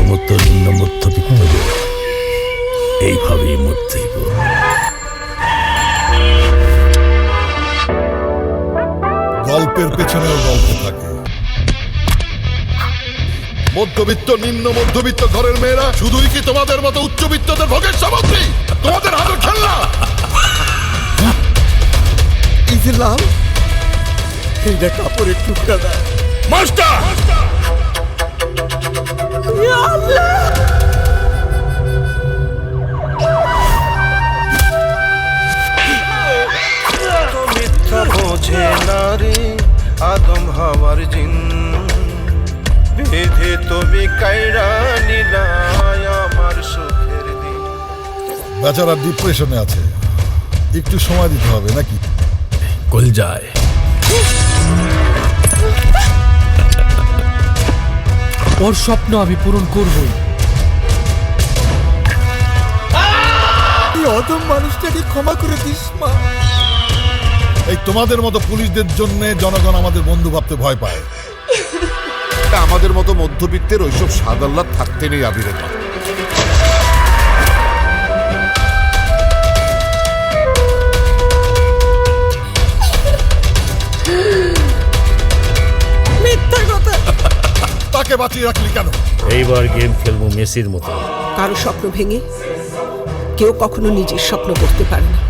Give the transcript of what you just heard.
মতো নিম্ন মধ্যবিত্তদের এইভাবেই মরতে হইব। গল্পের পেছনেও গল্প থাকে। মধ্যবিত্ত নিম্ন মধ্যবিত্ত ঘরের মেয়েরা শুধুই কি তোমাদের মতো উচ্চবিত্তদের ভোগের সামগ্রী? তোমাদের হাতের খেলনা? এই যে লাল, এইটা কাপড়ের টুকরা না। মাস্টার! মিথ্যা বোঝে নারী আদম হওয়ার জিন, বেঁধে তুমি কাইরা নিলায় আমার সুখের দিন। বেচারা ডিপ্রেশনে আছে, একটু সময় দিতে হবে নাকি? কলজায় ওর স্বপ্ন আমি পূরণ করবই। এই অদম মানুষটাকে ক্ষমা করে দিস মা। এই তোমাদের মতো পুলিশদের জন্য জনগণ আমাদের বন্ধু ভাবতে ভয় পায়। আমাদের মতো মধ্যবিত্তের ওইসব স্বাদ আহ্লাদ থাকতে নেই আবিরের মা। মিথ্যা কথা। তাকে বাঁচিয়ে রাখলি কেন? এইবার গেম খেলবো মেসির মতো। কারো স্বপ্ন ভেঙে কেউ কখনো নিজের স্বপ্ন করতে পারে না।